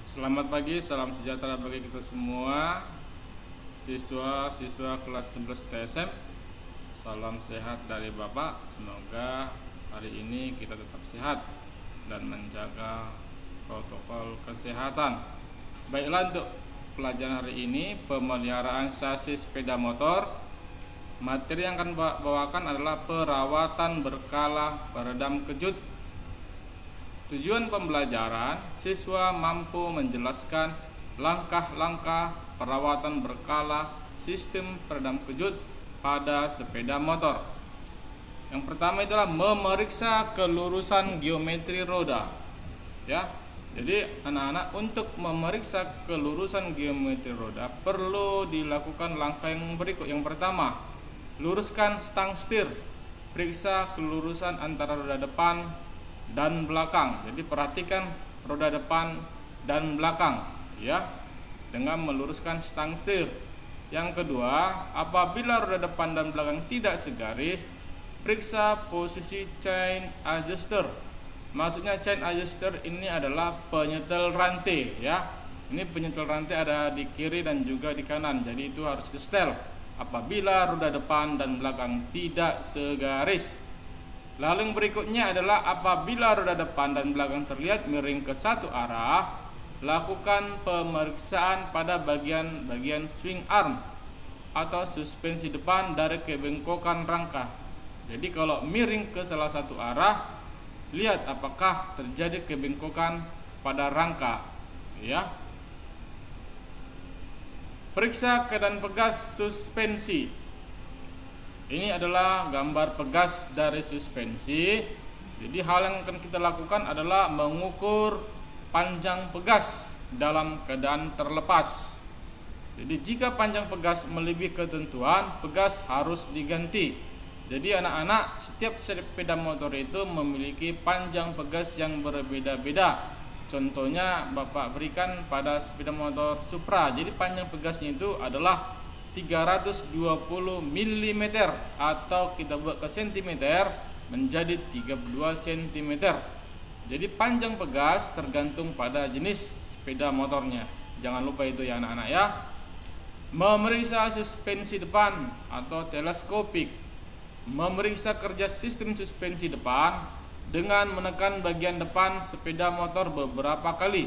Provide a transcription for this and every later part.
Selamat pagi, salam sejahtera bagi kita semua siswa-siswa kelas 11 TSM. Salam sehat dari Bapak. Semoga hari ini kita tetap sehat dan menjaga protokol kesehatan. Baiklah, untuk pelajaran hari ini pemeliharaan sasis sepeda motor. Materi yang akan bawakan adalah perawatan berkala peredam kejut. Tujuan pembelajaran, siswa mampu menjelaskan langkah-langkah perawatan berkala sistem peredam kejut pada sepeda motor. Yang pertama itulah memeriksa kelurusan geometri roda. Ya. Jadi anak-anak, untuk memeriksa kelurusan geometri roda perlu dilakukan langkah yang berikut. Yang pertama, luruskan stang setir. Periksa kelurusan antara roda depan dan belakang. Jadi perhatikan roda depan dan belakang ya, dengan meluruskan stang setir. Yang kedua, apabila roda depan dan belakang tidak segaris, periksa posisi chain adjuster. Maksudnya chain adjuster ini adalah penyetel rantai ya. Ini penyetel rantai ada di kiri dan juga di kanan. Jadi itu harus disetel apabila roda depan dan belakang tidak segaris. Lalu yang berikutnya adalah apabila roda depan dan belakang terlihat miring ke satu arah, lakukan pemeriksaan pada bagian swing arm atau suspensi depan dari kebengkokan rangka. Jadi kalau miring ke salah satu arah, lihat apakah terjadi kebengkokan pada rangka ya. Periksa keadaan pegas suspensi. Ini adalah gambar pegas dari suspensi. Jadi hal yang akan kita lakukan adalah mengukur panjang pegas dalam keadaan terlepas. Jadi jika panjang pegas melebihi ketentuan, pegas harus diganti. Jadi anak-anak, setiap sepeda motor itu memiliki panjang pegas yang berbeda-beda. Contohnya Bapak berikan pada sepeda motor Supra. Jadi panjang pegasnya itu adalah 320 mm atau kita buat ke cm menjadi 32 cm. Jadi panjang pegas tergantung pada jenis sepeda motornya. Jangan lupa itu ya anak-anak ya. Memeriksa suspensi depan atau teleskopik. Memeriksa kerja sistem suspensi depan dengan menekan bagian depan sepeda motor beberapa kali.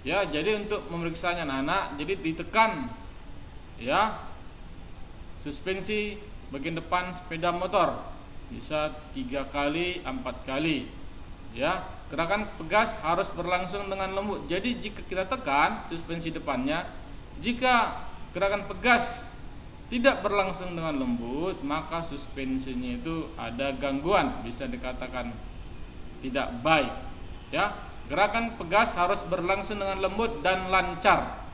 Ya, jadi untuk memeriksanya anak-anak, jadi ditekan ya suspensi bagian depan sepeda motor bisa 3 kali 4 kali ya. Gerakan pegas harus berlangsung dengan lembut. Jadi jika kita tekan suspensi depannya, jika gerakan pegas tidak berlangsung dengan lembut, maka suspensinya itu ada gangguan, bisa dikatakan tidak baik ya. Gerakan pegas harus berlangsung dengan lembut dan lancar.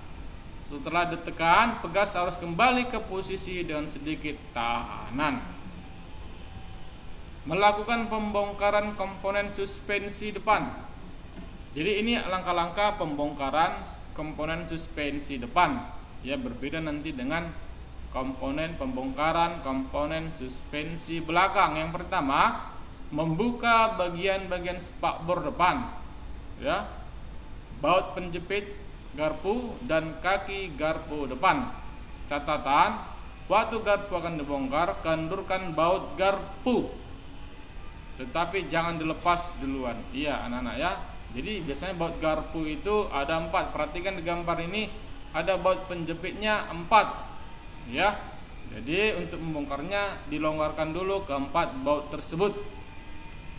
Setelah ditekan, pegas harus kembali ke posisi dengan sedikit tahanan. Melakukan pembongkaran komponen suspensi depan. Jadi ini langkah-langkah pembongkaran komponen suspensi depan. Ya, berbeda nanti dengan komponen pembongkaran komponen suspensi belakang. Yang pertama, membuka bagian-bagian spakbor depan. Ya. Baut penjepit garpu dan kaki garpu depan. Catatan, waktu garpu akan dibongkar, kendurkan baut garpu, tetapi jangan dilepas duluan. Iya anak-anak ya. Jadi biasanya baut garpu itu ada 4. Perhatikan di gambar ini ada baut penjepitnya 4 ya. Jadi untuk membongkarnya dilonggarkan dulu ke 4 baut tersebut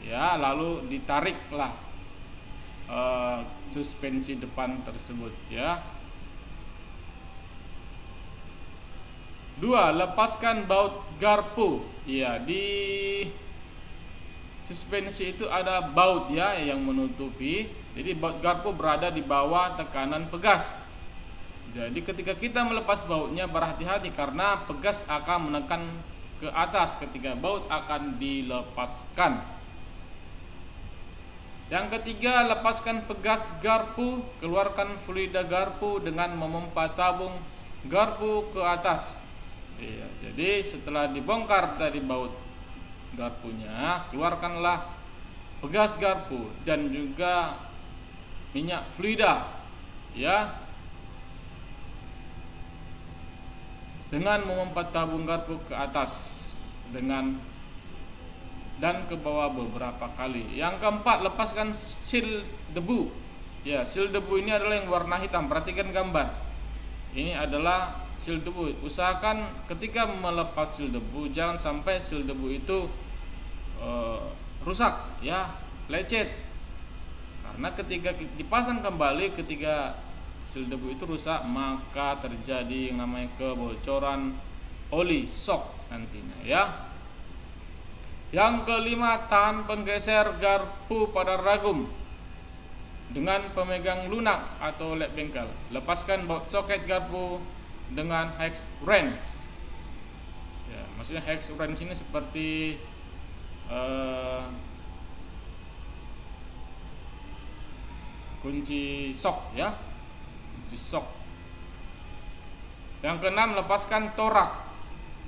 ya, lalu ditariklah suspensi depan tersebut ya. 2. Lepaskan baut garpu. Ya, di suspensi itu ada baut ya yang menutupi. Jadi baut garpu berada di bawah tekanan pegas. Jadi ketika kita melepas bautnya, berhati-hati karena pegas akan menekan ke atas ketika baut akan dilepaskan. Yang ketiga, lepaskan pegas garpu, keluarkan fluida garpu dengan memompa tabung garpu ke atas. Ya, jadi setelah dibongkar dari baut garpunya, keluarkanlah pegas garpu dan juga minyak fluida ya, dengan memompa tabung garpu ke atas dan ke bawah beberapa kali. Yang keempat, lepaskan sil debu. Ya, sil debu ini adalah yang warna hitam. Perhatikan gambar. Ini adalah sil debu. Usahakan ketika melepas sil debu, jangan sampai sil debu itu rusak, ya, lecet. Karena ketika dipasang kembali, ketika sil debu itu rusak, maka terjadi yang namanya kebocoran oli shock nantinya, ya. Yang kelima, tahan penggeser garpu pada ragum dengan pemegang lunak atau led bengkel. Lepaskan baut soket garpu dengan hex wrench. Ya, maksudnya hex wrench ini seperti kunci shock, ya. Shock. Yang keenam, lepaskan torak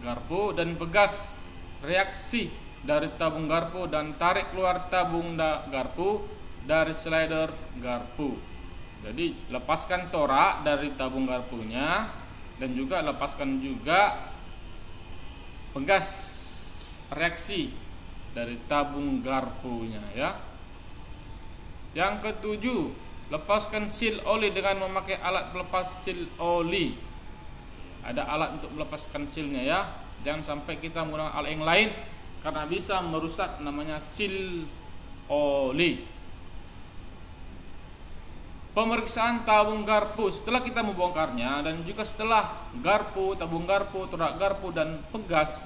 garpu dan pegas reaksi dari tabung garpu dan tarik keluar tabung garpu dari slider garpu. Jadi lepaskan torak dari tabung garpunya dan juga lepaskan juga pegas reaksi dari tabung garpunya, ya. Yang ketujuh, lepaskan sil oli dengan memakai alat pelepas sil oli. Ada alat untuk melepaskan silnya, ya. Jangan sampai kita menggunakan alat yang lain karena bisa merusak namanya sil oli. Pemeriksaan tabung garpu setelah kita membongkarnya dan juga setelah tabung garpu, torak garpu dan pegas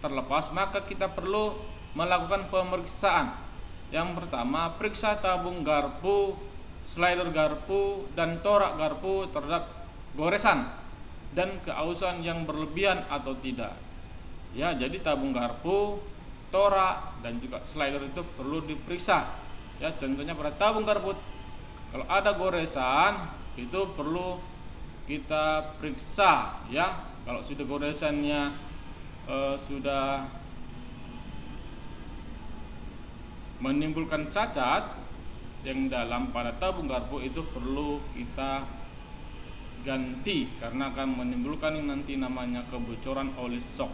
terlepas, maka kita perlu melakukan pemeriksaan. Yang pertama, periksa tabung garpu, slider garpu dan torak garpu terhadap goresan dan keausan yang berlebihan atau tidak. Ya, jadi tabung garpu, torak dan juga slider itu perlu diperiksa. Ya, contohnya pada tabung garpu, kalau ada goresan itu perlu kita periksa, ya. Kalau sudah goresannya sudah menimbulkan cacat yang dalam pada tabung garpu, itu perlu kita ganti karena akan menimbulkan nanti namanya kebocoran oli shock.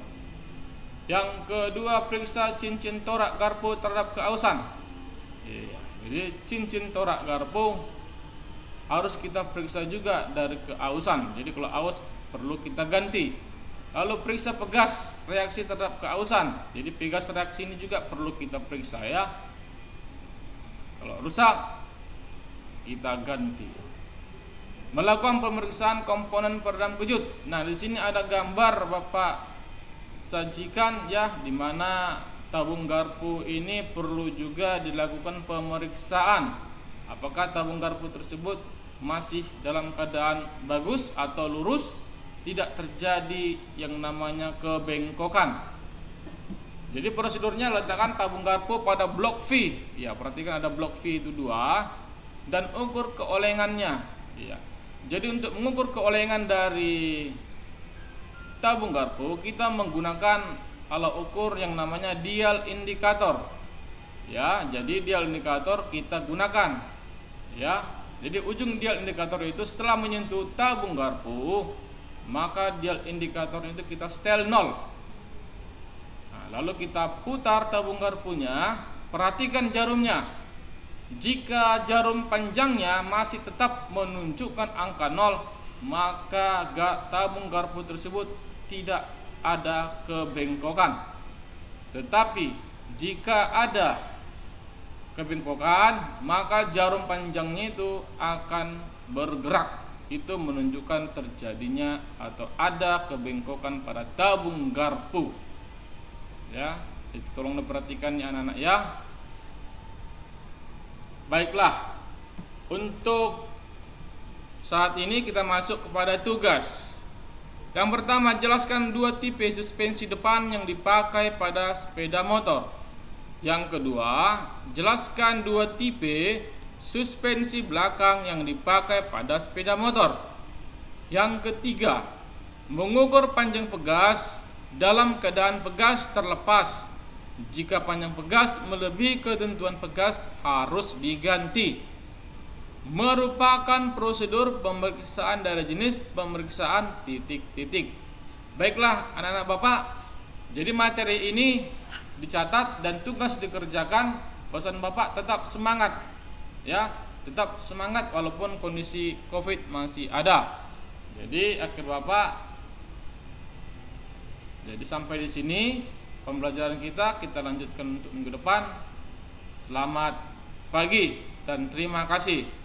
Yang kedua, periksa cincin torak garpu terhadap keausan. Jadi cincin torak garpu harus kita periksa juga dari keausan. Jadi kalau aus perlu kita ganti. Lalu periksa pegas reaksi terhadap keausan. Jadi pegas reaksi ini juga perlu kita periksa, ya. Kalau rusak, kita ganti. Melakukan pemeriksaan komponen peredam kejut. Nah, di sini ada gambar Bapak sajikan, ya, di mana tabung garpu ini perlu juga dilakukan pemeriksaan. Apakah tabung garpu tersebut masih dalam keadaan bagus atau lurus, tidak terjadi yang namanya kebengkokan. Jadi prosedurnya, letakkan tabung garpu pada blok V. Ya, perhatikan ada blok V itu 2 dan ukur keolengannya. Ya. Jadi untuk mengukur keolengan dari tabung garpu, kita menggunakan alat ukur yang namanya dial indikator. Ya, jadi dial indikator kita gunakan. Ya. Jadi ujung dial indikator itu setelah menyentuh tabung garpu, maka dial indikator itu kita setel 0. Lalu kita putar tabung garpunya, perhatikan jarumnya. Jika jarum panjangnya masih tetap menunjukkan angka 0, maka tabung garpu tersebut tidak ada kebengkokan. Tetapi jika ada kebengkokan, maka jarum panjangnya itu akan bergerak. Itu menunjukkan terjadinya atau ada kebengkokan pada tabung garpu. Ya, itu tolong diperhatikan, ya anak-anak, ya. Baiklah, untuk saat ini kita masuk kepada tugas. Yang pertama, jelaskan 2 tipe suspensi depan yang dipakai pada sepeda motor. Yang kedua, jelaskan 2 tipe suspensi belakang yang dipakai pada sepeda motor. Yang ketiga, mengukur panjang pegas dalam keadaan pegas terlepas. Jika panjang pegas melebihi ketentuan pegas, harus diganti. merupakan prosedur pemeriksaan dari jenis pemeriksaan titik-titik. Baiklah anak-anak Bapak, jadi materi ini dicatat dan tugas dikerjakan. Pesan Bapak tetap semangat ya, tetap semangat walaupun kondisi Covid masih ada. Jadi akhir Bapak, jadi sampai di sini pembelajaran kita lanjutkan untuk minggu depan. Selamat pagi dan terima kasih.